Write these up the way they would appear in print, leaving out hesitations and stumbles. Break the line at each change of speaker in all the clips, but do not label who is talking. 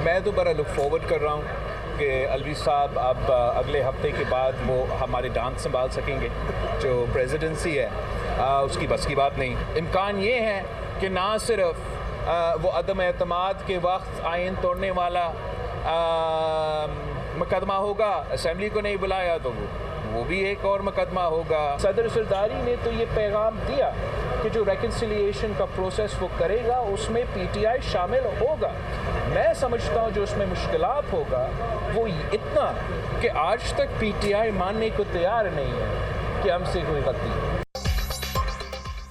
मैं तो बड़ा लुक फॉरवर्ड कर रहा हूँ कि अलवी साहब अब अगले हफ्ते के बाद वो हमारे डांस संभाल सकेंगे। जो प्रेसिडेंसी है उसकी बस की बात नहीं। इम्कान ये है कि ना सिर्फ वो अदम एतमाद के वक्त आइन तोड़ने वाला मुकदमा होगा, असेंबली को नहीं बुलाया तो वो भी एक और मुकदमा होगा। सदर सरदारी ने तो ये पैगाम दिया कि जो रेकन्सिलिएशन का प्रोसेस वो करेगा उसमें पीटीआई शामिल होगा। मैं समझता हूँ जो उसमें मुश्किलात होगा वो इतना कि आज तक पीटीआई मानने को तैयार नहीं है कि हमसे कोई गलती है।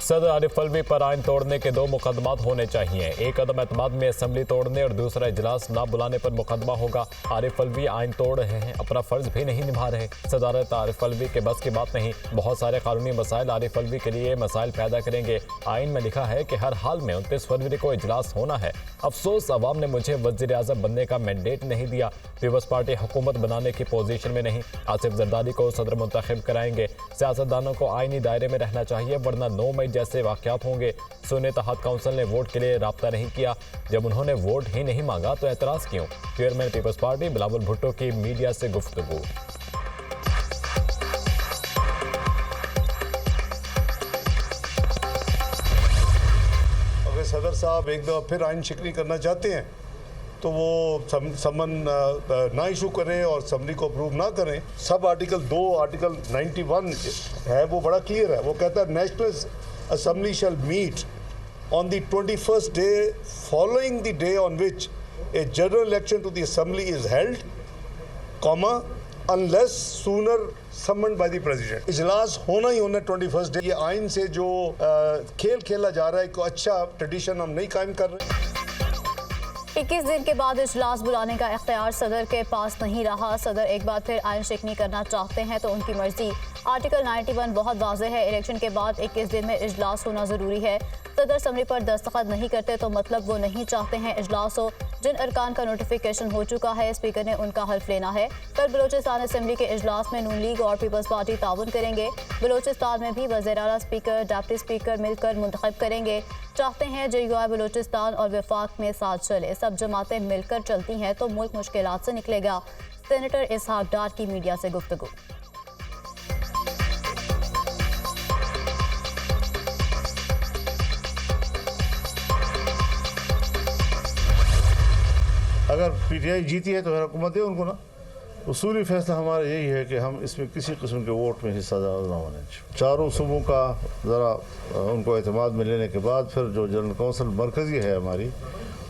सदर आरिफ अलवी पर आइन तोड़ने के 2 मुकदमात होने चाहिए। एक अदम एतमाद में असेंबली तोड़ने और दूसरा इजलास ना बुलाने पर मुकदमा होगा। आरिफ अलवी आइन तोड़ रहे हैं, अपना फर्ज भी नहीं निभा रहे। सदारत आरिफ अलवी के बस की बात नहीं। बहुत सारे कानूनी मसाइल आरिफ अलवी के लिए मसाइल पैदा करेंगे। आइन में लिखा है कि हर हाल में 29 फरवरी को इजलास होना है। अफसोस अवाम ने मुझे वज़ीर आज़म बनने का मैंडेट नहीं दिया। पीपल्स पार्टी हुकूमत बनाने की पोजीशन में नहीं। आसिफ जरदारी को सदर मुंतखब कराएंगे। सियासतदानों को आइनी दायरे में रहना चाहिए, वरना 9 मई जैसे वाक़यात होंगे। सुन्नी तहत काउंसिल ने वोट के लिए राब्ता नहीं किया। जब उन्होंने वोट ही नहीं मांगा तो एतराज़ क्यों? Chairman Peoples Party Bilawal Bhutto की मीडिया से गुफ्तगू।
अगर सदर साहब एक दफ़ा फिर आइन शिकनी करना चाहते हैं तो वो समन ना इशू करें और असम्बली को अप्रूव ना करें। सब आर्टिकल 2 आर्टिकल 91 है वो बड़ा क्लियर है। वो कहता है National Assembly shall meet on the 21st day following the day on which a general election to the assembly is held, comma unless sooner summoned by the president. इजलास होना ही होना 21st डे। ये आइन से जो खेल खेला जा रहा है, को अच्छा ट्रेडिशन हम नहीं कायम कर रहे।
21 दिन के बाद इजलास बुलाने का इख्तियार सदर के पास नहीं रहा। सदर एक बार फिर आइन शिकनी करना चाहते हैं तो उनकी मर्जी। आर्टिकल 91 बहुत वाज़ेह है। इलेक्शन के बाद 21 दिन में इजलास होना ज़रूरी है। सदर असम्बली पर दस्तखत नहीं करते तो मतलब वो नहीं चाहते हैं इजलास हो। जिन अरकान का नोटिफिकेशन हो चुका है, स्पीकर ने उनका हल्फ लेना है। कल बलोचिस्तान असम्बली के इजलास में नून लीग और पीपल्स पार्टी ताउन करेंगे। बलोचिस्तान में भी वज़ीर आला, स्पीकर, डिप्टी स्पीकर मिलकर मुंतखब करेंगे। चाहते हैं JUI बलोचिस्तान और वफाक में साथ चले। सब जमातें मिलकर चलती हैं तो मुल्क मुश्किलात से निकलेगा। सेनेटर इसहाक डार की मीडिया से गुफ्तगू।
अगर पीटीआई जीती है तो फिर हुकूमत है उनको ना। उसूली फैसला हमारा यही है कि हम इसमें किसी किस्म के वोट में हिस्सा ना होने। चारों सूबों का ज़रा उनको एतमाद में लेने के बाद फिर जो जनरल कौंसिल मरकज़ी है हमारी,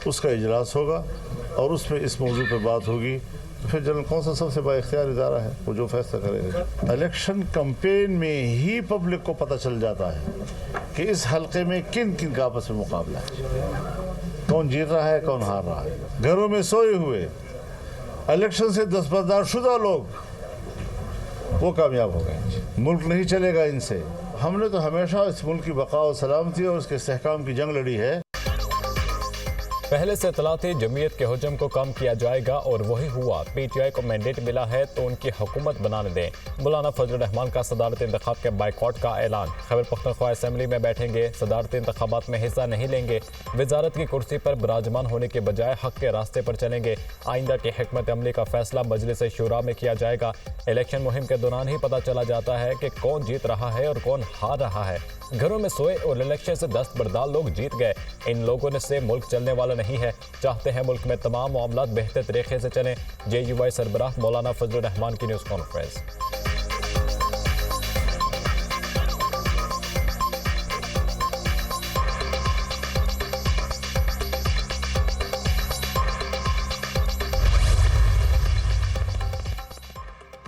उसका इजलास होगा और उसमें इस मौजू पर बात होगी। तो फिर जनरल कौंसिल सबसे बाइख्तियार इदारा है, वो जो फैसला करेगा। इलेक्शन कैंपेन में ही पब्लिक को पता चल जाता है कि इस हल्के में किन किन का आपस में मुकाबला है, कौन जीत रहा है, कौन हार रहा है। घरों में सोए हुए इलेक्शन से दस्तबरदार शुदा लोग वो कामयाब हो गए। मुल्क नहीं चलेगा इनसे। हमने तो हमेशा इस मुल्क की बका और सलामती और उसके इस्तेहकाम की जंग लड़ी है।
पहले से इत्तलाती जमीयत के हुजम को कम किया जाएगा और वही हुआ। पीटीआई को मैंडेट मिला है तो उनकी हुकूमत बनाने दें। मौलाना फजल रहमान का सदारती इंतखाब के बाइकआउट का ऐलान। खैबर पख्तूनख्वा असम्बली में बैठेंगे, सदारती इंतखाबात में हिस्सा नहीं लेंगे। वजारत की कुर्सी पर विराजमान होने के बजाय हक के रास्ते पर चलेंगे। आइंदा की हिकमत अमली का फैसला मजलिस शूरा में किया जाएगा। इलेक्शन मुहिम के दौरान ही पता चला जाता है कि कौन जीत रहा है और कौन हार रहा है। घरों में सोए और इलेक्शन से दस्तबरदार लोग जीत गए। इन लोगों से मुल्क चलने वाला नहीं है। चाहते हैं मुल्क में तमाम मामलात बेहतर तरीके से चलें। JUI सरबराह मौलाना फजल रहमान की न्यूज़ कॉन्फ्रेंस।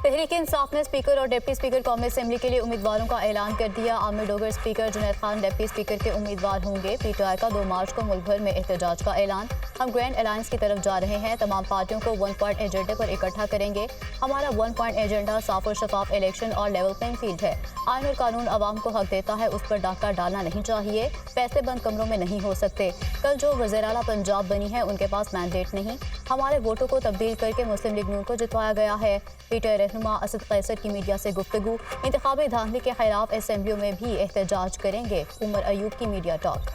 तहरीक इंसाफ ने स्पीकर और डिप्टी स्पीकर कौमी असम्बली के लिए उम्मीदवारों का ऐलान कर दिया। Aamir Dogar speaker, Junaid Khan deputy speaker के उम्मीदवार होंगे। पीटीआई का 2 मार्च को मुल्क भर में एहतजाज का ऐलान। हम ग्रैंड अलायंस की तरफ जा रहे हैं। तमाम पार्टियों को 1 पॉइंट एजेंडे पर इकट्ठा करेंगे। हमारा 1 पॉइंट एजेंडा साफ और शफाफ इलेक्शन और लेवल प्लेइंग फील्ड है। आइन और कानून आवाम को हक देता है, उस पर डाका डालना नहीं चाहिए। पैसे बंद कमरों में नहीं हो सकते। कल जो वज़ीर आला पंजाब बनी है उनके पास मैंडेट नहीं। हमारे वोटों को तब्दील करके मुस्लिम लीग नून को जितवाया गया है। पीटीआई रहनुमा असद कैसर की मीडिया से गुफ्तगू। इंतखाबी धांधली के खिलाफ असम्बलियों में भी एहतजाज करेंगे। उमर अयूब की मीडिया टॉक।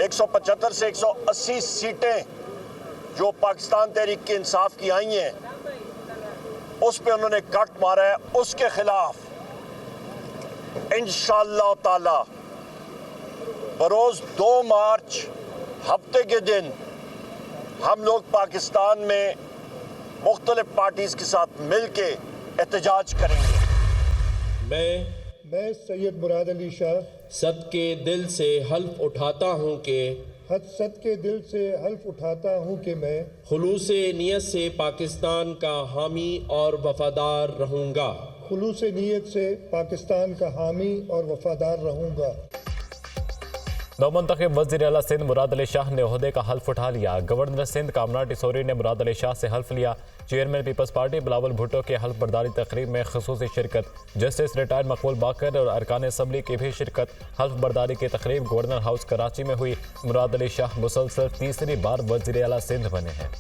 175 से 180 सीटें जो पाकिस्तान तहरीक के इंसाफ की आई हैं उस पे उन्होंने कट मारा है। उसके खिलाफ इंशाअल्लाह ताला बरोज़ 2 मार्च हफ्ते के दिन हम लोग पाकिस्तान में मुख्तलिफ पार्टीज़ के साथ मिल के एहतजाज करेंगे।
मैं सैयद मुराद अली शाह
सद के दिल से हल्फ उठाता हूँ कि
सद के दिल से हल्फ उठाता हूँ कि मैं
खुलूस नीयत से पाकिस्तान का हामी और वफादार रहूँगा।
खुलूस नीयत से पाकिस्तान का हामी और वफादार रहूँगा।
नवमंतखब वज़ीर आला सिंध मुराद अली शाह ने ओहदे का हल्फ उठा लिया। गवर्नर सिंध कामना टिसोरी ने मुराद अली शाह से हल्फ लिया। Chairman Peoples Party Bilawal Bhutto के हल्फ बर्दारी तकरीब में खसूसी शिरकत। जस्टिस रिटायर्ड मकबूल बाकर और अरकान असम्बली की भी शिरकत। हल्फ बर्दारी की तकरीब गवर्नर हाउस कराची में हुई। मुराद अली शाह मुसलसल तीसरी बार वज़ीर आला सिंध बने हैं।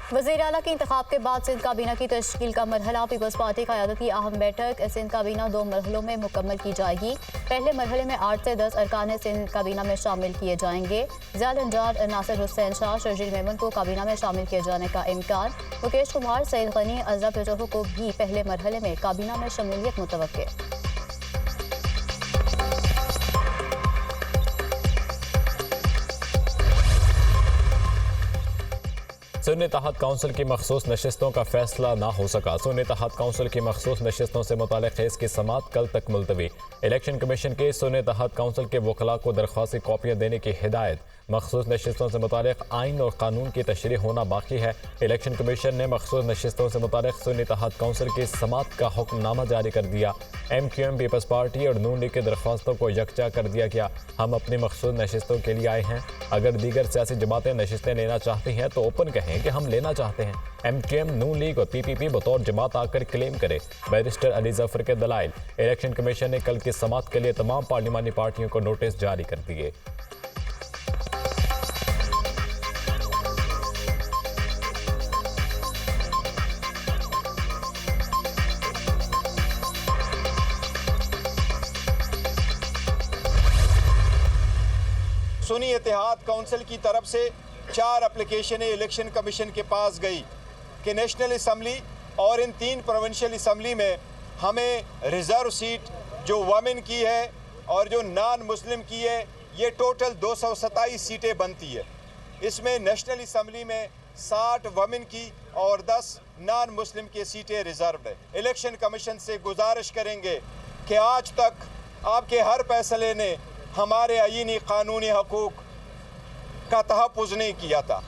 वज़ीर आला के इंतखाब के बाद सिंध काबीना की तश्कील का मरहला। पीपल्स पार्टी क़यादत की अहम बैठक सिंध काबीना 2 मरहलों में मुकम्मल की जाएगी। पहले मरहले में 8 से 10 अरकान सिंध काबीना में शामिल किए जाएंगे। ज़ियाल अंजार, नासिर हुसैन शाह, शर्जील मेमन को काबीना में शामिल किए जाने का इम्कान। मुकेश कुमार, सईद गनी, अजरा पेजोहो को भी पहले मरहले में काबीना में शमूलियत मुतवक्के।
सुन्नी इत्तेहाद काउंसिल की मखसूस नशिस्तों का फैसला ना हो सका। सुन्नी इत्तेहाद काउंसिल की मखसूस नशिस्तों से मुताल्लिक़ केस की समाअत कल तक मुलतवी। इलेक्शन कमीशन के सुन्नी इत्तेहाद काउंसिल के वकला को दरख्वास्ती कॉपियाँ देने की हिदायत। मखसूस नशिस्तों से मुताल्लिक़ आइन और कानून की तशरीह होना बाकी है। इलेक्शन कमीशन ने मखसूस नशिस्तों से मुताल्लिक़ सुन्नी इत्तेहाद काउंसिल की समाअत का हुक्मनामा जारी कर दिया। MQM, पीपल्स पार्टी और नून लीग की दरख्वास्तों को यकजा कर दिया गया। हम अपनी मखसूस नशिस्तों के लिए आए हैं। अगर दीगर सियासी जमातें नशिस्तें लेना चाहती हैं तो ओपन कहें कि हम लेना चाहते हैं। MQM, नून लीग और PPP बतौर जमात आकर क्लेम करे। बैरिस्टर अली जफर के दलाइल। इलेक्शन कमीशन ने कल की समाअत के लिए तमाम पार्लिमानी पार्टियों को नोटिस जारी कर दिए।
सुन्नी इत्तेहाद काउंसिल की तरफ से 4 एप्लीकेशनें इलेक्शन कमीशन के पास गई कि नेशनल असम्बली और इन 3 प्रोविंशियल असम्बली में हमें रिज़र्व सीट जो वमेन की है और जो नॉन मुस्लिम की है, ये टोटल 227 सीटें बनती है। इसमें नेशनल असम्बली में 60 वमेन की और 10 नॉन मुस्लिम की सीटें रिज़र्व है। इलेक्शन कमीशन से गुजारिश करेंगे कि आज तक आपके हर फैसले ने हमारे आईनी कानूनी हकूक़ का तहफ़्फ़ुज़ नहीं किया था।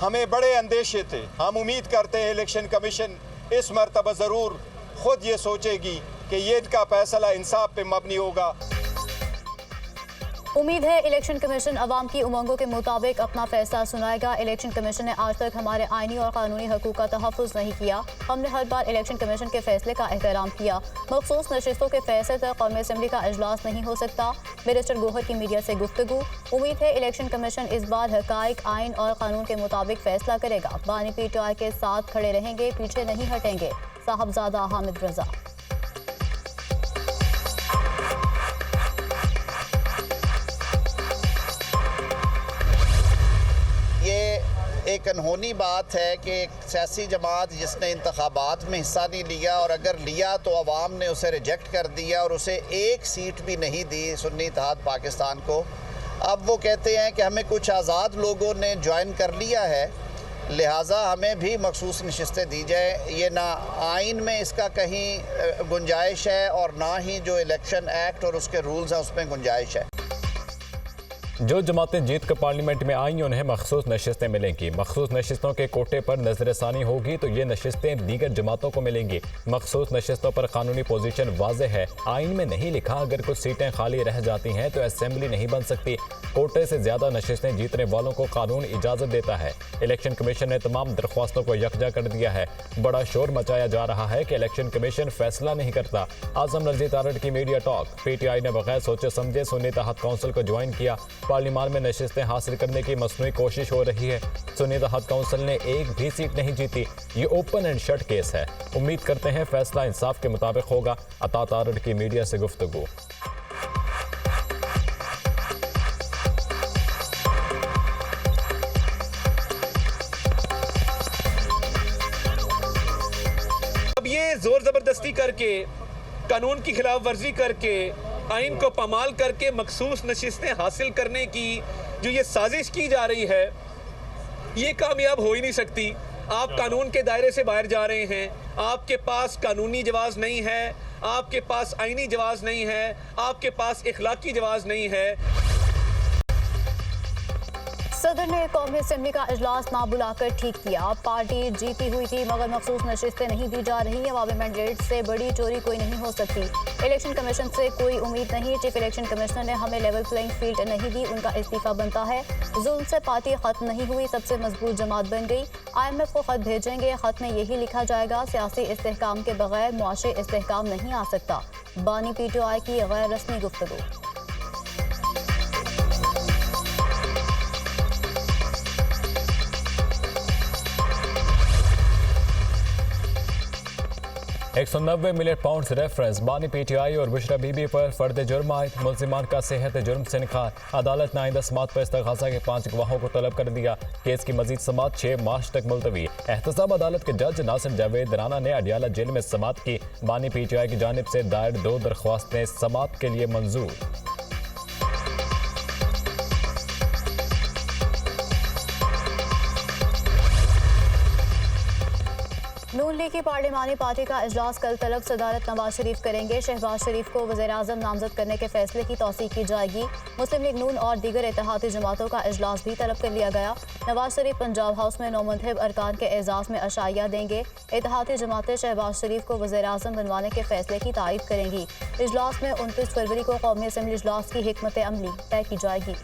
हमें बड़े अंदेशे थे। हम उम्मीद करते हैं इलेक्शन कमीशन इस मरतबा ज़रूर ख़ुद ये सोचेगी कि ये इनका फ़ैसला इंसाफ पे मबनी होगा।
उम्मीद है इलेक्शन कमीशन अवाम की उमंगों के मुताबिक अपना फैसला सुनाएगा। इलेक्शन कमीशन ने आज तक हमारे आइनी और कानूनी हकूक़ का तहफ़्फ़ुज़ नहीं किया। हमने हर बार इलेक्शन कमीशन के फैसले का एहतराम किया। मखसूस नशिस्तों के फैसले तक कौमी असम्बली का इजलास नहीं हो सकता। बैरिस्टर गोहर की मीडिया से गुफ्तगू। उम्मीद है इलेक्शन कमीशन इस बार हक़ाइक़, आइन और कानून के मुताबिक फैसला करेगा। बानी PTI के साथ खड़े रहेंगे, पीछे नहीं हटेंगे। साहबजादा हामिद रजा।
एक अनहोनी बात है कि एक सियासी जमात जिसने इंतखाबात में हिस्सा नहीं लिया और अगर लिया तो अवाम ने उसे रिजेक्ट कर दिया और उसे एक सीट भी नहीं दी सुन्नी इत्तेहाद पाकिस्तान को। अब वो कहते हैं कि हमें कुछ आज़ाद लोगों ने ज्वाइन कर लिया है, लिहाजा हमें भी मखसूस नशिस्तें दी जाए। ये ना आइन में इसका कहीं गुंजाइश है और ना ही जो इलेक्शन एक्ट और उसके रूल्स हैं उसमें गुंजाइश है।
जो जमातें जीत कर पार्लियामेंट में आई उन्हें मखसूस नशिस्तें मिलेंगी। मखसूस नशिस्तों के कोटे पर नजरसानी होगी तो ये नशिस्तें दीगर जमातों को मिलेंगी। मखसूस नशिस्तों पर कानूनी पोजीशन वाज़ेह है। आइन में नहीं लिखा अगर कुछ सीटें खाली रह जाती हैं तो असेंबली नहीं बन सकती। कोटे से ज़्यादा नशिस्तें जीतने वालों को कानून इजाज़त देता है। इलेक्शन कमीशन ने तमाम दरख्वास्तों को यकजा कर दिया है। बड़ा शोर मचाया जा रहा है कि इलेक्शन कमीशन फैसला नहीं करता। आज़म रज़ी तारड़ की मीडिया टॉक। PTI ने बगैर सोचे समझे सुन्नी इत्तेहाद काउंसिल को ज्वाइन किया। पार्लियामान में नशिस्तें हासिल करने की मसनूई कोशिश हो रही है। सुन्नी इत्तेहाद काउंसिल ने एक भी सीट नहीं जीती। ये ओपन एंड शट केस है। उम्मीद करते हैं फैसला इंसाफ के मुताबिक होगा। अता तारड़ की मीडिया से गुफ्तगू।
अब ये जोर जबरदस्ती करके, कानून की खिलाफ वर्जी करके, आइन को पामाल करके मखसूस नशिस्तें हासिल करने की जो ये साजिश की जा रही है, ये कामयाब हो ही नहीं सकती। आप कानून के दायरे से बाहर जा रहे हैं। आपके पास कानूनी जवाज़ नहीं है, आपके पास आइनी जवाज़ नहीं है, आपके पास इखलाकी जवाज़ नहीं है।
सदर ने कौमी असेंबली का इजलास ना बुलाकर ठीक किया। पार्टी जीती हुई थी मगर मखसूस नशिस्तें नहीं दी जा रही। अवामी मैंडेट से बड़ी चोरी कोई नहीं हो सकती। इलेक्शन कमीशन से कोई उम्मीद नहीं। चीफ इलेक्शन कमिश्नर ने हमें लेवल प्लेइंग फील्ड नहीं दी, उनका इस्तीफा बनता है। जुल्म से पार्टी खत्म नहीं हुई, सबसे मजबूत जमात बन गई। IMF को खत भेजेंगे, खत में यही लिखा जाएगा सियासी इस्तेहकाम के बगैर मुआशी इस्तेहकाम नहीं आ सकता। बानी PTI की गैर रस्मी गुफ्तगू।
£190 मिलियन रेफरेंस बानी PTI और बुशरा बीबी पर फर्द जुर्म आयद। मुल्जिमान का सेहत जुर्म से इनकार। अदालत ने आइंदा समात पर इस्तग़ासा के 5 गवाहों को तलब कर दिया। केस की मजीद समात 6 मार्च तक मुलतवी। एहतसाब अदालत के जज नासिर जावेद राना ने अडियाला जेल में समात की। बानी PTI की जानिब से दायर 2 दरख्वास्तें समात के लिए मंजूर।
नून लीग की पार्लिमानी पार्टी का इजलास कल तलब सदारत नवाज शरीफ करेंगे। शहबाज शरीफ को वज़ीर-ए-आज़म नामजद करने के फैसले की तौसीक की जाएगी। मुस्लिम लीग नून और दीगर इत्तेहादी जमातों का इजलास भी तलब कर लिया गया। नवाज शरीफ पंजाब हाउस में नौमंतखब अरकान के एजाज़ में अशाइया देंगे। इत्तेहादी जमातें शहबाज शरीफ को वज़ीर-ए-आज़म बनवाने के फैसले की तायीद करेंगी। इजलास में 29 फरवरी को कौमी असेंबली इजलास की हिकमत अमली तय की जाएगी।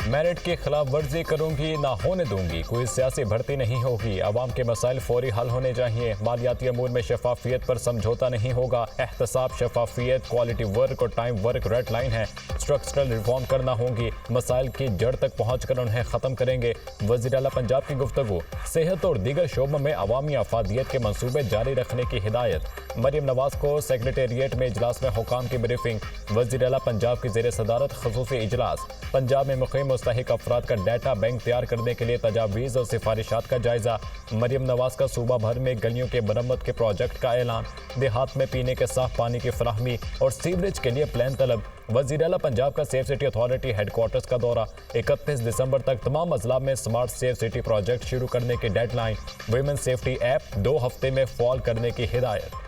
मेरिट की खिलाफ वर्जी करूंगी ना होने दूंगी। कोई सियासी भर्ती नहीं होगी। अवाम के मसाइल फौरी हल होने चाहिए। मालियाती अमूर में शफाफियत पर समझौता नहीं होगा। एहतसाब, शफाफियत, क्वालिटी वर्क और टाइम वर्क रेड लाइन है। स्ट्रक्चरल रिफॉर्म करना होंगी। मसाइल की जड़ तक पहुँच कर उन्हें ख़त्म करेंगे। वज़ीर आला पंजाब की गुफ्तगू। सेहत और दीगर शोबों में अवामी अफादियत के मनसूबे जारी रखने की हिदायत। मरियम नवाज को सेक्रेटेरिएट में इजलास में हुकाम की ब्रीफिंग। वज़ीर आला पंजाब की ज़ेर सदारत ख़ुसूसी इजलास। पंजाब में मुक़ीम मुस्तहिक अफराद का डाटा बैंक तैयार करने के लिए तजावीज़ और सिफारिशात का जायजा। मरियम नवाज का सूबा भर में गलियों के मरम्मत के प्रोजेक्ट का ऐलान। देहात में पीने के साफ पानी की फराहमी और सीवरेज के लिए प्लान तलब। वज़ीर आला पंजाब का सेफ सिटी अथॉरिटी हेडक्वार्टर्स का दौरा। 31 दिसंबर तक तमाम अजला में स्मार्ट सेफ सिटी प्रोजेक्ट शुरू करने की डेडलाइन। वुमेन सेफ्टी ऐप 2 हफ्ते में फॉल करने की हिदायत।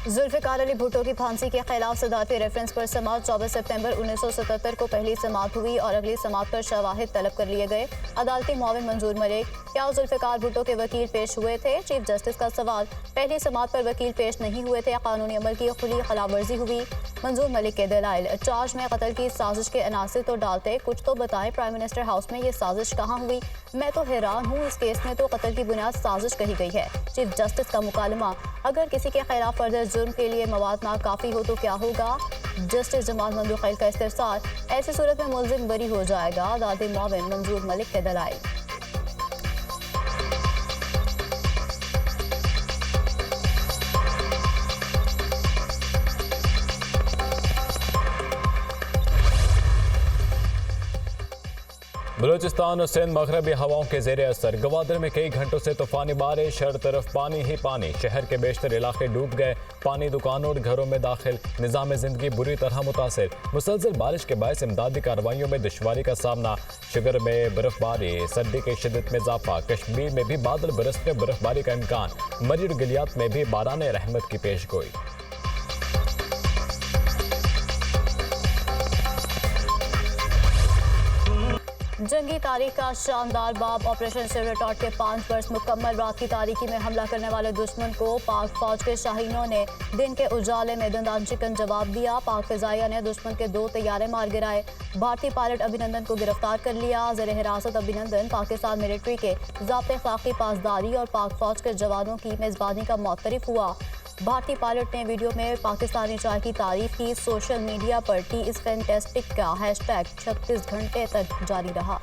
जुल्फ़िकार अली भुट्टो की फांसी के खिलाफ सदारती रेफरेंस पर समात। 24 सितंबर 1977 को पहली समात हुई और अगली समात पर शवाहिद तलब कर लिए गए। अदालती मुआविन मंजूर मलिक। क्या जुल्फ़िकार भुट्टो के वकील पेश हुए थे? चीफ जस्टिस का सवाल। पहली समात पर वकील पेश नहीं हुए थे। कानूनी अमल की खुली खिलाफवर्जी हुई। मंजूर मलिक के दलाइल। चार्ज में कत्ल की साजिश के अनासिर तो डालते, कुछ तो बताएं। प्राइम मिनिस्टर हाउस में ये साजिश कहाँ हुई? मैं तो हैरान हूँ। इस केस में तो कत्ल की बुनियाद साजिश कही गई है। चीफ जस्टिस का मुकालमा। अगर किसी के खिलाफ फर्दर जुर्म के लिए मवाद ना काफ़ी हो तो क्या होगा? जस्टिस जमाल मंदुखैल का इस्तिफसार। ऐसी सूरत में मुल्जिम बरी हो जाएगा। अदालती मुआविन मंजूर मलिक के दलाइल।
बलूचिस्तान और सिंध मगरबी हवाओं के जेर असर। गवादर में कई घंटों से तूफानी बारिश। हर तरफ पानी ही पानी। शहर के बेशतर इलाके डूब गए। पानी दुकानों और घरों में दाखिल। निज़ाम ज़िंदगी बुरी तरह मुतासिर। मुसलसल बारिश के बायस इमदादी कार्रवाइयों में दुश्वारी का सामना। शिगर में बर्फबारी। सर्दी की शिद्दत में इजाफा। कश्मीर में भी बादल बरसने बर्फबारी का इम्कान। मरी और गलियात में भी बाराने रहमत की पेशगोई।
जंगी तारीख का शानदार बाब ऑपरेशन सिवरेटॉट के 5 वर्ष मुकम्मल। रात की तारीकी में हमला करने वाले दुश्मन को पाक फौज के शाहीनों ने दिन के उजाले में दंदान चिकन जवाब दिया। पाक फिजाइया ने दुश्मन के 2 तैयारे मार गिराए। भारतीय पायलट अभिनंदन को गिरफ्तार कर लिया। ज़ेर हिरासत अभिनंदन पाकिस्तान मिलिट्री के ज़ाब्ते अखलाकी पासदारी और पाक फौज के जवानों की मेज़बानी का मुअत्तरिफ हुआ। भारतीय पायलट ने वीडियो में पाकिस्तानी चाय की तारीफ की। सोशल मीडिया पर टी इज़ फैंटास्टिक का हैशटैग 36 घंटे तक जारी रहा।